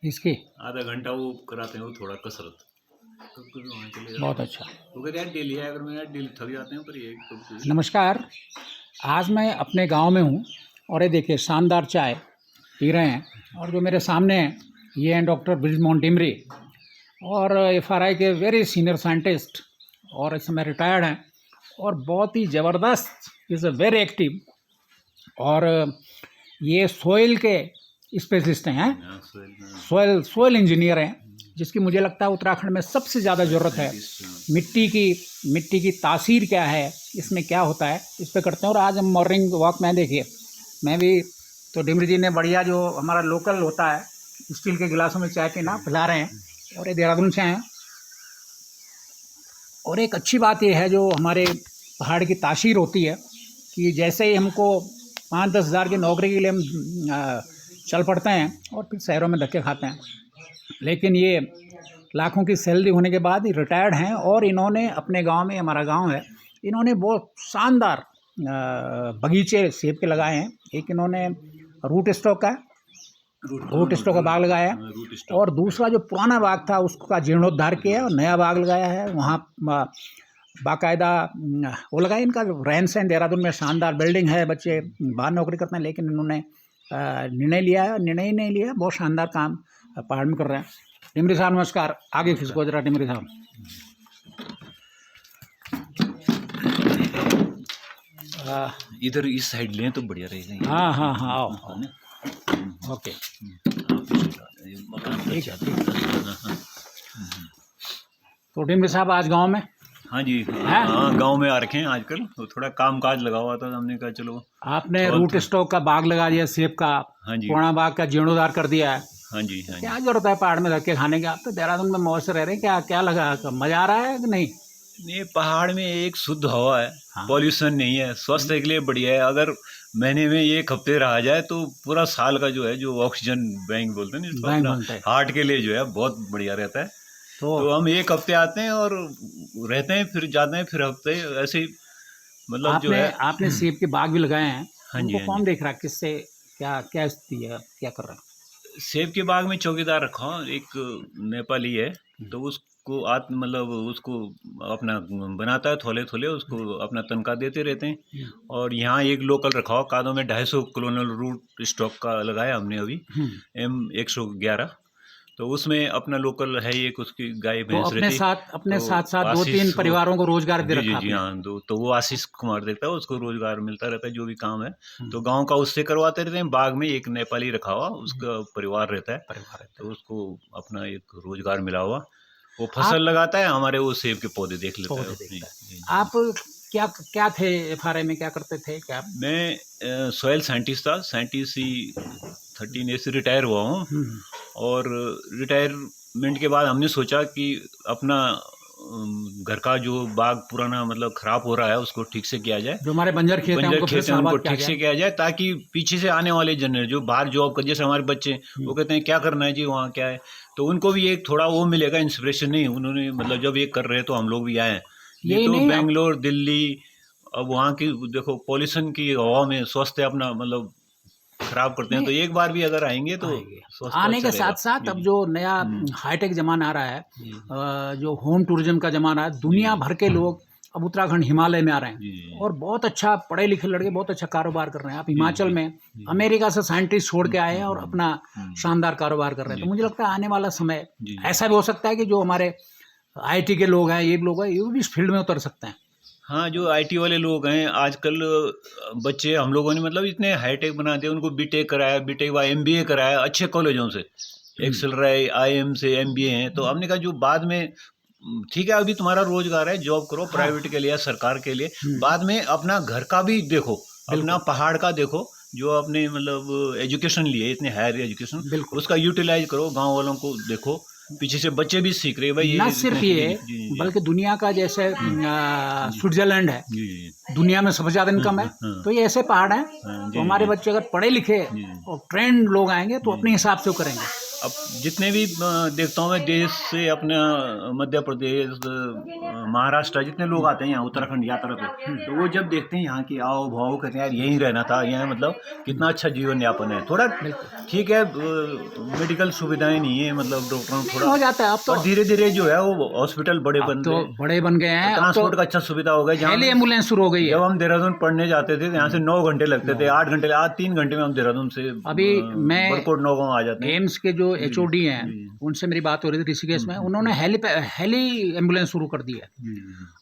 इसकी आधा घंटा वो कराते हैं, वो थोड़ा कसरत। तो वहाँ चले जाते बहुत हैं। अच्छा। वो कहते हैं डेली आया, अगर मैं यार डेली थक जाते हैं, पर ये कभी नमस्कार, आज मैं अपने गांव में हूं और ये देखिए शानदार चाय पी रहे हैं। और जो मेरे सामने हैं ये हैं डॉक्टर ब्रिजमोहन टिमरी और एफआरआई के वेरी सीनियर साइंटिस्ट, और इस समय रिटायर्ड हैं और बहुत ही ज़बरदस्त, इज़ अ वेरी एक्टिव। और ये सोइल के स्पेशलिस्ट हैं, सोइल इंजीनियर हैं, जिसकी मुझे लगता है उत्तराखंड में सबसे ज़्यादा ज़रूरत है। मिट्टी की तासीर क्या है, इसमें क्या होता है, इस पे करते हैं। और आज हम मॉर्निंग वॉक में देखिए, मैं भी तो डिमरी जी ने बढ़िया जो हमारा लोकल होता है स्टील के गिलासों में चाय पीना पिला रहे हैं, और ये देहरादून से हैं। और एक अच्छी बात यह है जो हमारे पहाड़ की तासीर होती है कि जैसे ही हमको 5-10 हज़ार की नौकरी के लिए हम चल पड़ते हैं और फिर शहरों में धक्के खाते हैं, लेकिन ये लाखों की सैलरी होने के बाद ही रिटायर्ड हैं। और इन्होंने अपने गांव में, हमारा गांव है, इन्होंने बहुत शानदार बगीचे सेब के लगाए हैं। एक इन्होंने रूट स्टॉक का बाग लगाया है, और दूसरा जो पुराना बाग था उसका जीर्णोद्धार किया और नया बाग लगाया है। वहाँ बाकायदा वो लगाया। इनका रहन सहन देहरादून में शानदार, बिल्डिंग है, बच्चे बाहर नौकरी करते हैं, लेकिन इन्होंने निर्णय ही नहीं लिया। बहुत शानदार काम पहाड़ में कर रहे हैं। टिमरी साहब नमस्कार, आगे खिसको जरा टिमरी साहब। इधर इस साइड लें तो बढ़िया रहेगा। हाँ हाँ हाँ, आओ ओके, ठीक है। तो टिमरी साहब आज गांव में? हाँ जी, हाँ गांव में आ रखे हैं आजकल, तो थोड़ा काम काज लगा हुआ था, हमने कहा चलो। आपने रूट स्टॉक का बाग लगा दिया, सेब का। हाँ जी, पुराना बाग का जीर्णोद्धार कर दिया है। हाँ जी, हाँ जी। क्या जरूरत है पहाड़ में धक्के खाने की? आप तो देहरादून में मौज से रह रहे हैं, क्या क्या लगा, मजा आ रहा है कि नहीं? ये पहाड़ में एक शुद्ध हवा है, हाँ। पॉल्यूशन नहीं है, स्वास्थ्य के लिए बढ़िया है। अगर महीने में 1 हफ्ते रहा जाए तो पूरा साल का जो है, जो ऑक्सीजन बैंक बोलते हैं ना, अपना हार्ट के लिए जो है बहुत बढ़िया रहता है। तो हम 1 हफ्ते आते हैं और रहते हैं, फिर जाते हैं, फिर हफ्ते, ऐसे ही मतलब जो है। आपने सेब के बाग भी लगाए हैं, हाँ जी, उनको कौन देख रहा है, किससे क्या क्या स्थिति है, क्या कर रहा है? सेब के बाग में चौकीदार रखा हूँ, एक नेपाली है, तो उसको मतलब उसको अपना बनाता है, थोले थोले उसको अपना तनख्वाह देते रहते हैं। और यहाँ एक लोकल रखा हुआ, कादों में 250 कॉलोनल रूट स्टॉक का लगाया हमने अभी, M111। तो उसमें अपना लोकल है एक, उसकी गाय भैंस रहती है। अपने साथ 2-3 परिवारों को रोजगार दे रखा है। जी हाँ, तो वो आशीष कुमार देता है, उसको रोजगार मिलता रहता है, जो भी काम है तो गांव का उससे करवाते रहते हैं। बाग में एक नेपाली रखा हुआ, उसका परिवार रहता है, तो उसको अपना एक रोजगार मिला हुआ। वो फसल लगाता है, हमारे वो सेब के पौधे देख लेता है। आप क्या क्या थे एफआरआई में, क्या करते थे? क्या मैं सॉइल साइंटिस्ट था, साइंटिस्ट ही 13 से रिटायर हुआ हूँ। और रिटायरमेंट के बाद हमने सोचा कि अपना घर का जो बाग पुराना मतलब खराब हो रहा है, उसको ठीक से किया जाए। जो हमारे बंजर खेत हैं उनको ठीक से किया जाए, ताकि पीछे से आने वाले जनरेशन जो बाहर जॉब कर, जैसे हमारे बच्चे, वो कहते हैं क्या करना है जी वहाँ, क्या है, तो उनको भी एक थोड़ा वो मिलेगा, इंस्पिरेशन। नहीं, उन्होंने मतलब जब ये कर रहे हैं तो हम लोग भी आए। ये तो बेंगलोर, दिल्ली, अब वहाँ की देखो पॉल्यूशन की हवा में स्वास्थ्य अपना मतलब खराब करते हैं। तो एक बार भी अगर आएंगे तो आने के साथ साथ अब जो नया हाईटेक जमाना आ रहा है, जो होम टूरिज्म का जमाना है, दुनिया भर के लोग अब उत्तराखंड, हिमालय में आ रहे हैं, और बहुत अच्छा पढ़े लिखे लड़के बहुत अच्छा कारोबार कर रहे हैं। आप हिमाचल में अमेरिका से साइंटिस्ट छोड़ के आए हैं और अपना शानदार कारोबार कर रहे हैं। तो मुझे लगता है आने वाला समय ऐसा भी हो सकता है कि जो हमारे IT के लोग हैं, ये लोग हैं, ये भी इस फील्ड में उतर सकते हैं। हाँ, जो IT वाले लोग हैं आजकल, बच्चे हम लोगों ने मतलब इतने हाईटेक बना दिया, उनको बीटेक कराया, बीटेक बाद MBA कराया अच्छे कॉलेजों से, एक्सेलराई, IIM से MBA हैं। तो हमने कहा जो बाद में ठीक है, अभी तुम्हारा रोजगार है, जॉब करो प्राइवेट के लिए या सरकार के लिए, बाद में अपना घर का भी देखो, अपना पहाड़ का देखो, जो आपने मतलब एजुकेशन लिए, इतने हायर एजुकेशन, उसका यूटिलाइज करो, गाँव वालों को देखो, पीछे से बच्चे भी सीख रहे भाई। न सिर्फ ये, बल्कि दुनिया का जैसे स्विट्जरलैंड है, दुनिया में सबसे ज्यादा इनकम है, तो ये ऐसे पहाड़ हैं। तो हमारे बच्चे अगर पढ़े लिखे और ट्रेंड लोग आएंगे तो अपने हिसाब से वो करेंगे। अब जितने भी देखता हूँ मैं देश से, अपने मध्य प्रदेश, महाराष्ट्र, जितने लोग आते हैं यहाँ उत्तराखंड यात्रा पे, तो वो जब देखते हैं यहाँ की आओ भाव, कहते हैं यार यहीं रहना था, यहाँ मतलब कितना अच्छा जीवन यापन है। थोड़ा ठीक है, मेडिकल सुविधाएं नहीं है, मतलब डॉक्टरों नहीं थोड़ा हो जाता है अब तो। और धीरे धीरे जो है वो हॉस्पिटल बड़े अब बन तो गए, बड़े बन गए हैं, अब तो ट्रांसपोर्ट का अच्छा सुविधा हो गया। जहाँ हेली एम्बुलेंस शुरू हो गई है। जब हम देहरादून पढ़ने जाते थे यहाँ से 9 घंटे लगते थे, 8 घंटे, आज 3 घंटे में हम देहरादून से अभी मैं बरकोट नौगांव आ जाते हैं। एम्स के जो HOD हैं उनसे मेरी बात हो रही थी ऋषिकेश में, उन्होंने हेली एम्बुलेंस शुरू कर दी है।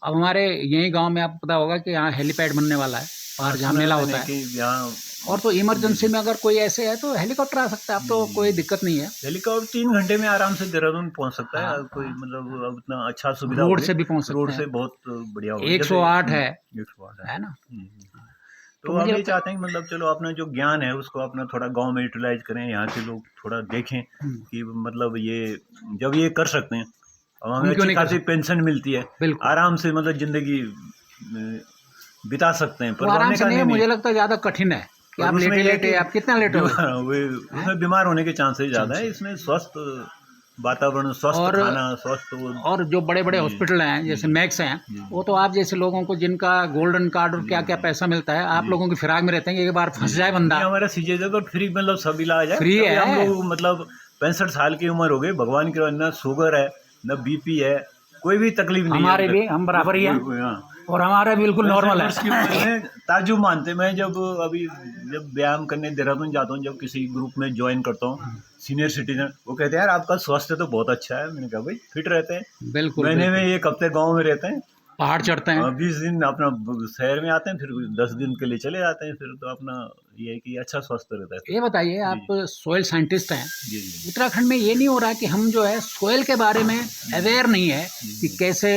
अब हमारे यही गांव में आपको पता होगा कि यहाँ हेलीपैड बनने वाला है, बाहर जहाँ मेला होता है, यहाँ और तो इमरजेंसी में अगर कोई ऐसे है तो हेलीकॉप्टर आ सकता है। अब तो कोई दिक्कत नहीं है, हेलीकॉप्टर 3 घंटे में आराम से देहरादून पहुंच सकता है। कोई मतलब अब इतना अच्छा सुविधा रोड से भी पहुंच सकते रोड हैं। से बहुत बढ़िया हो 108 है 108 है ना। तो हम ये चाहते हैं कि मतलब चलो अपना जो ज्ञान है उसको अपना थोड़ा गांव में यूटिलाइज करें, यहाँ के लोग थोड़ा देखें कि मतलब ये जब ये कर सकते हैं, और हमें अच्छी खासी पेंशन मिलती है, आराम से मतलब जिंदगी बिता सकते हैं। पर आराम से नहीं, मुझे लगता है ज्यादा कठिन है कि आप लेटे लेटे आप कितना लेटे उसमें बीमार होने के चांसेस ज्यादा है। इसमें स्वस्थ वातावरण, स्वस्थ खाना, स्वस्थ और जो बड़े बड़े हॉस्पिटल हैं जैसे मैक्स हैं, वो तो आप जैसे लोगों को जिनका गोल्डन कार्ड और क्या क्या पैसा मिलता है, आप लोगों की फिराक में रहते हैं, एक बार फंस जाए बंदा। हमारा सीजे तो फ्री, मतलब सब इलाज है, फ्री है। हम लोग मतलब 65 साल की उम्र हो गई, भगवान की न शुगर है न BP है, कोई भी तकलीफ नहीं है। हमारे भी हम बराबर ही हैं और हमारा बिल्कुल नॉर्मल है। ताजुब मानते, मैं जब व्यायाम करने देहरादून जाता हूँ, जब किसी ग्रुप में ज्वाइन करता हूँ सीनियर सिटीजन, वो कहते हैं यार आपका स्वास्थ्य तो बहुत अच्छा है। मैंने कहा भाई फिट रहते हैं, बिल्कुल, महीने में 1 हफ्ते गाँव में रहते हैं, पहाड़ चढ़ते हैं, 20 दिन अपना शहर में आते हैं, फिर 10 दिन के लिए चले जाते हैं, फिर तो अपना ये है कि अच्छा स्वास्थ्य रहता है। ये बताइए, आप सोयल साइंटिस्ट हैं, उत्तराखंड में ये नहीं हो रहा कि हम जो है सोयल के बारे में अवेयर नहीं है कि कैसे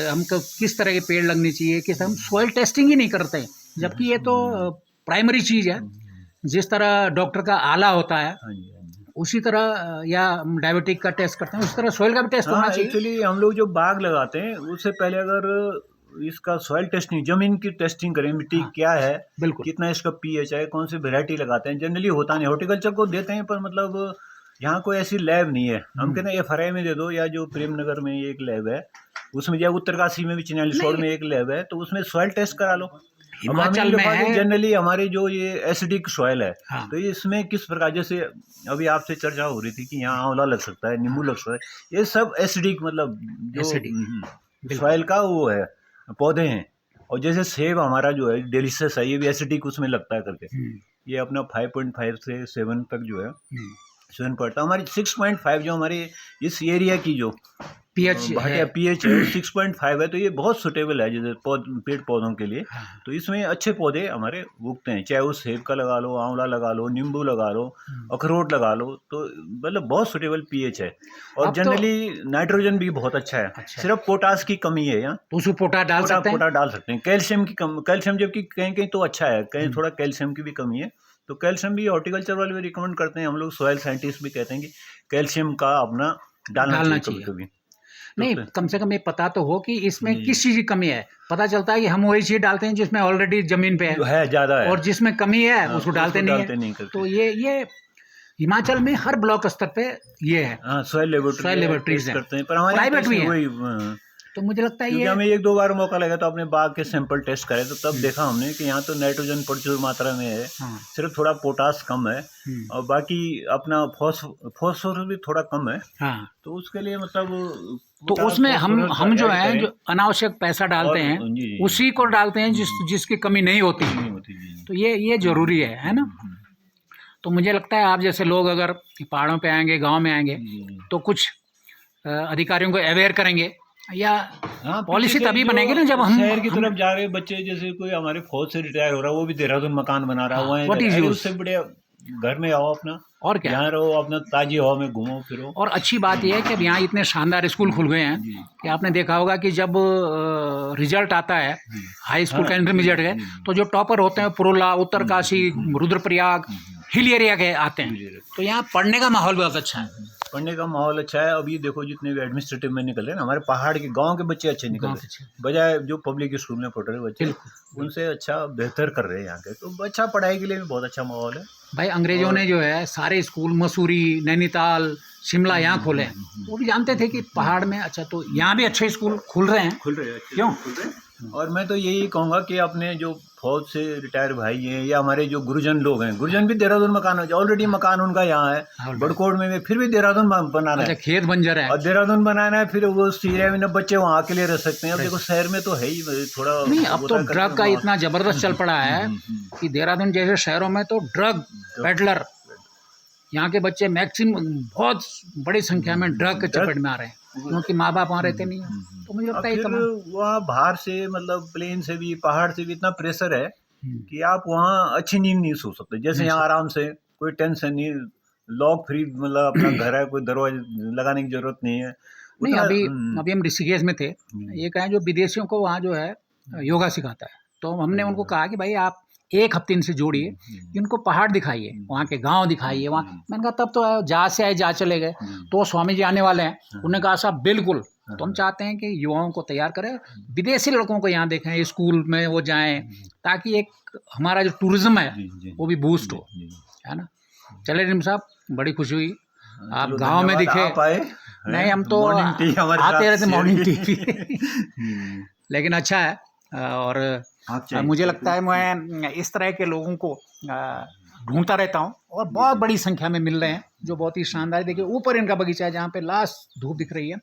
हमको किस तरह के पेड़ लगने चाहिए, किस हम सोयल टेस्टिंग ही नहीं करते, जबकि ये तो प्राइमरी चीज़ है। जिस तरह डॉक्टर का आला होता है उसी तरह, या डायबिटिक का टेस्ट करते हैं उस तरह सोयल का भी टेस्ट होना चाहिए। एक्चुअली हम लोग जो बाग लगाते हैं उससे पहले अगर इसका सॉइल टेस्टिंग, जमीन की टेस्टिंग करें, मिट्टी क्या है, कितना इसका pH है, कौन सी वैरायटी लगाते हैं, जनरली होता नहीं। हॉर्टिकल्चर को देते हैं पर मतलब यहाँ कोई ऐसी लैब नहीं है। हम कहते हैं FRI में दे दो, या जो प्रेम नगर में एक लैब है उसमें, या उत्तरकाशी में भी चिन्यालीसौड़ में एक लैब है, तो उसमें सॉइल टेस्ट करा लो। हिमाचल में है जनरली हमारी जो ये एसिडिक सॉइल है, तो इसमें किस प्रकार, जैसे अभी आपसे चर्चा हो रही थी कि यहाँ आंवला लग सकता है, नींबू लग सकता है, ये सब एसिडिक मतलब जो सॉइल का वो है, पौधे हैं। और जैसे सेब हमारा जो है डेलिशियस है, ये भी एसिडिक उसमें लगता है करके, ये अपना 5.5 से 7 तक जो है 7 पड़ता है। हमारी 6.5 जो हमारी इस एरिया की जो pH है 6.5 है, तो ये बहुत सुटेबल है जैसे पेड़ पौधों के लिए। तो इसमें अच्छे पौधे हमारे उगते हैं, चाहे वो सेब का लगा लो, आंवला लगा लो, नींबू लगा लो, अखरोट लगा लो, तो मतलब बहुत सुटेबल pH है। और जनरली नाइट्रोजन भी बहुत अच्छा है, सिर्फ पोटास की कमी है यहाँ, तो उसमें पोटास डाल सकते हैं। कैल्शियम की कैल्शियम जबकि कहीं कहीं तो अच्छा है, कहीं थोड़ा कैल्शियम की भी कमी है, तो कैल्शियम भी हॉर्टिकल्चर वाले भी रिकमेंड करते हैं। हम लोग सॉइल साइंटिस्ट भी कहते हैं कि कैल्शियम का अपना डालना चाहिए कभी। नहीं, कम से कम ये पता तो हो कि इसमें किस चीज़ की कमी है। पता चलता है कि हम वही चीज़ डालते हैं जिसमें ऑलरेडी जमीन पे है ज़्यादा है, और जिसमें कमी है उसको डालते नहीं है। तो ये हिमाचल में हर ब्लॉक स्तर पे ये है, सॉइल लेबोरेटरीज करते हैं, पर हमारे प्राइवेट भी है। तो मुझे लगता है ये हमें 1-2 बार मौका लगा तो अपने बाग के सैंपल टेस्ट करे, तो तब देखा हमने कि यहाँ तो नाइट्रोजन प्रचुर मात्रा में है, सिर्फ थोड़ा पोटास कम है, और बाकी अपना फॉस्फोरस भी थोड़ा कम है। तो उसके लिए मतलब तो उसमें हम जो है जो अनावश्यक पैसा डालते हैं उसी को डालते हैं जिसकी कमी नहीं होती। तो ये जरूरी है ना। तो मुझे लगता है आप जैसे लोग अगर पहाड़ों पे आएंगे, गांव में आएंगे, तो कुछ अधिकारियों को अवेयर करेंगे, या पॉलिसी तभी बनेगी ना जब हम शहर की तरफ जा रहे बच्चे, जैसे कोई हमारे फौज से रिटायर हो रहा है, वो भी देहरादून मकान बना रहा है, उससे बढ़िया घर में आओ अपना, और क्या, यहाँ रहो अपना, ताजी हवा में घूमो फिरो। और अच्छी बात यह है कि अब यहाँ इतने शानदार स्कूल खुल गए हैं कि आपने देखा होगा कि जब रिजल्ट आता है हाई स्कूल का, इंटरमीडिएट है, तो जो टॉपर होते हैं पुरोला, उत्तरकाशी, रुद्रप्रयाग, हिल एरिया के आते हैं। तो यहाँ पढ़ने का माहौल बहुत अच्छा है, पढ़ने का माहौल अच्छा है। अभी देखो जितने भी एडमिनिस्ट्रेटिव में निकल रहे हैं ना, हमारे पहाड़ के गांव के बच्चे अच्छे निकल रहे हैं, बजाय जो पब्लिक स्कूल में पढ़ रहे बच्चे, उनसे अच्छा बेहतर कर रहे हैं यहाँ के। तो अच्छा पढ़ाई के लिए भी बहुत अच्छा माहौल है। भाई अंग्रेजों ने जो है सारे स्कूल मसूरी, नैनीताल, शिमला यहाँ खोले हैं। वो भी जानते थे कि पहाड़ में अच्छा, तो यहाँ भी अच्छे स्कूल खुल रहे हैं। खुल रहे हैं, क्यों? खुल रहे हैं। और मैं तो यही कहूँगा कि अपने जो फौज से रिटायर भाई हैं या हमारे जो गुरुजन लोग हैं, गुरुजन भी देहरादून मकान ऑलरेडी मकान उनका यहाँ है, बड़कोट में फिर भी देहरादून बनाना अच्छा, है, खेत बंजर है और देहरादून बनाना है, फिर वो सीरिया में बच्चे वहाँ के लिए रह सकते हैं। अब देखो शहर में तो है ही थोड़ा नहीं, अब तो ड्रग का इतना जबरदस्त चल पड़ा है कि देहरादून जैसे शहरों में तो ड्रग पेडलर, यहाँ के बच्चे मैक्सिमम बहुत बड़ी संख्या में ड्रग के चपेट में आ रहे हैं, क्योंकि माँ बाप वहाँ रहते नहीं है। तो मुझे लगता है फिर वहाँ बाहर से मतलब प्लेन से भी पहाड़ से भी इतना प्रेशर है कि आप वहाँ अच्छी नींद नहीं सो सकते। जैसे यहाँ आराम से कोई टेंशन नहीं, लॉक फ्री, मतलब अपना घर है, कोई दरवाजा लगाने की जरूरत नहीं है। नहीं, अभी हम ऋषिकेश में थे, ये कहें जो विदेशियों को वहाँ जो है योगा सिखाता है, तो हमने उनको कहा कि भाई आप एक हफ्ते इनसे जोड़िए, कि उनको पहाड़ दिखाइए, वहाँ के गांव दिखाइए। वहाँ मैंने कहा तब तो जहाँ से आए जहाँ चले गए, तो स्वामी जी आने वाले हैं। उन्होंने कहा साहब बिल्कुल, तो हम चाहते हैं कि युवाओं को तैयार करें, विदेशी लड़कों को यहाँ देखें, स्कूल में वो जाएं, ताकि एक हमारा जो टूरिज्म है वो भी बूस्ट हो, है ना। चले रिम साहब, बड़ी खुशी हुई आप गाँव में दिखे। नहीं, हम तो आते रहते मॉर्निंग टी लेकिन अच्छा है। और मुझे लगता है मैं इस तरह के लोगों को ढूंढता रहता हूँ, और बहुत बड़ी संख्या में मिल रहे हैं जो बहुत ही शानदार। देखिए ऊपर इनका बगीचा है जहाँ पे लास्ट धूप दिख रही है,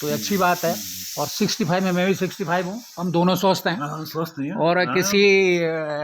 तो ये अच्छी बात है। और 65 में मैं भी 65 हूँ, हम दोनों स्वस्थ हैं, स्वस्थ हैं, और किसी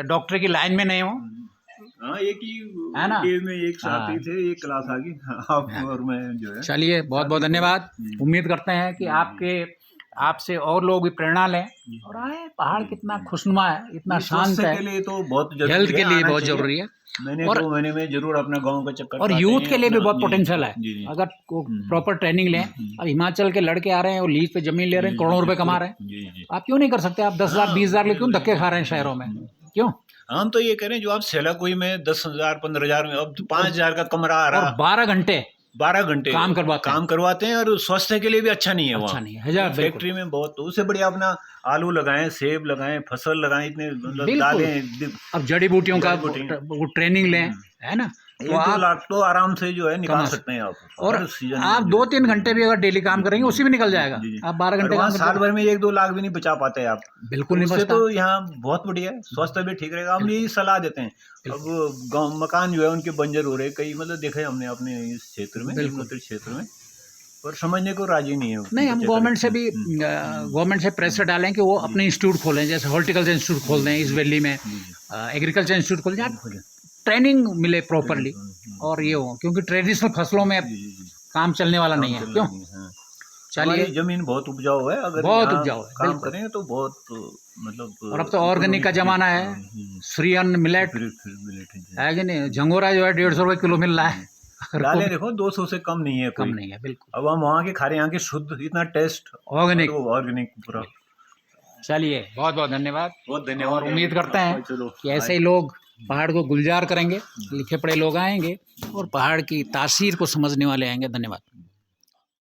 डॉक्टर की लाइन में नहीं हूँ। एक ही है ना, में एक साथ ही थे, एक क्लास आ गई आप और मैं जो है। चलिए, बहुत बहुत धन्यवाद। उम्मीद करते हैं कि आपसे और लोग भी प्रेरणा लें और आए। पहाड़ कितना खुशनुमा है, इतना शांत है, के लिए तो बहुत जरूरी है, हेल्थ के लिए बहुत जरूरी है। मैंने 2 महीने में जरूर अपना गांव का चक्कर, और यूथ के लिए भी बहुत पोटेंशियल है अगर प्रॉपर ट्रेनिंग लें। अब हिमाचल के लड़के आ रहे हैं और लीज पे जमीन ले रहे हैं, करोड़ों रुपए कमा रहे हैं, आप क्यों नहीं कर सकते? आप 10,000 20,000 ले क्यों धक्के खा रहे हैं शहरों में, क्यों? हम तो ये करें, जो आप सेलाकुई में 10,000 15,000 में, अब 5,000 का कमरा आ रहा, 12 घंटे काम करवाते हैं, और स्वास्थ्य के लिए भी अच्छा नहीं है। अच्छा वहाँ नहीं है, फैक्ट्री में बहुत, तो उससे बढ़िया अपना आलू लगाएं, सेब लगाएं, फसल लगाएं, इतने डालें। अब जड़ी बूटियों का वो ट्रेनिंग लें, है ना, तो 1-2 लाख तो आराम से जो है निकाल सकते हैं आप। और आप 2-3 घंटे भी अगर डेली काम करेंगे उसी में निकल जाएगा। आप 12 घंटे काम साल भर में 1-2 लाख भी नहीं बचा पाते आप, बिल्कुल नहीं बचता। तो यहाँ बहुत बढ़िया है, स्वास्थ्य भी ठीक रहेगा। हम यही सलाह देते हैं। अब मकान जो है उनके बंजर हो रहे, कई मतलब देखे हमने अपने इस क्षेत्र में, क्षेत्र में, पर समझने को राजी नहीं है। नहीं, हम गवर्नमेंट से प्रेशर डालें कि वो अपने इंस्टीट्यूट खोलें, जैसे हॉर्टिकल्चर इंस्टीट्यूट खोल दें इस वैली में, एग्रीकल्चर इंस्टीट्यूट खोल दें, ट्रेनिंग मिले प्रॉपरली, और ये हो, क्योंकि ट्रेडिशनल फसलों में काम चलने वाला नहीं है, क्यों? चलिए, जमीन बहुत उपजाऊ है, अगर बहुत उपजाऊ है, काम करें तो बहुत, मतलब। और अब तो ऑर्गेनिक का जमाना है, फ्री अन्न मिलेट है कि नहीं, झंगोरा जो है 150 रुपए किलो मिल रहा है। डालें देखो 200 से कम नहीं है, कम नहीं है, बिल्कुल। अब हम वहाँ के खा रहे हैं, यहाँ के शुद्ध, इतना टेस्ट ऑर्गेनिक पूरा। चलिए, बहुत बहुत धन्यवाद। बहुत धन्यवाद। और उम्मीद करते हैं कि ऐसे ही लोग पहाड़ को गुलजार करेंगे, लिखे पढ़े लोग आएंगे और पहाड़ की तासीर को समझने वाले आएंगे। धन्यवाद।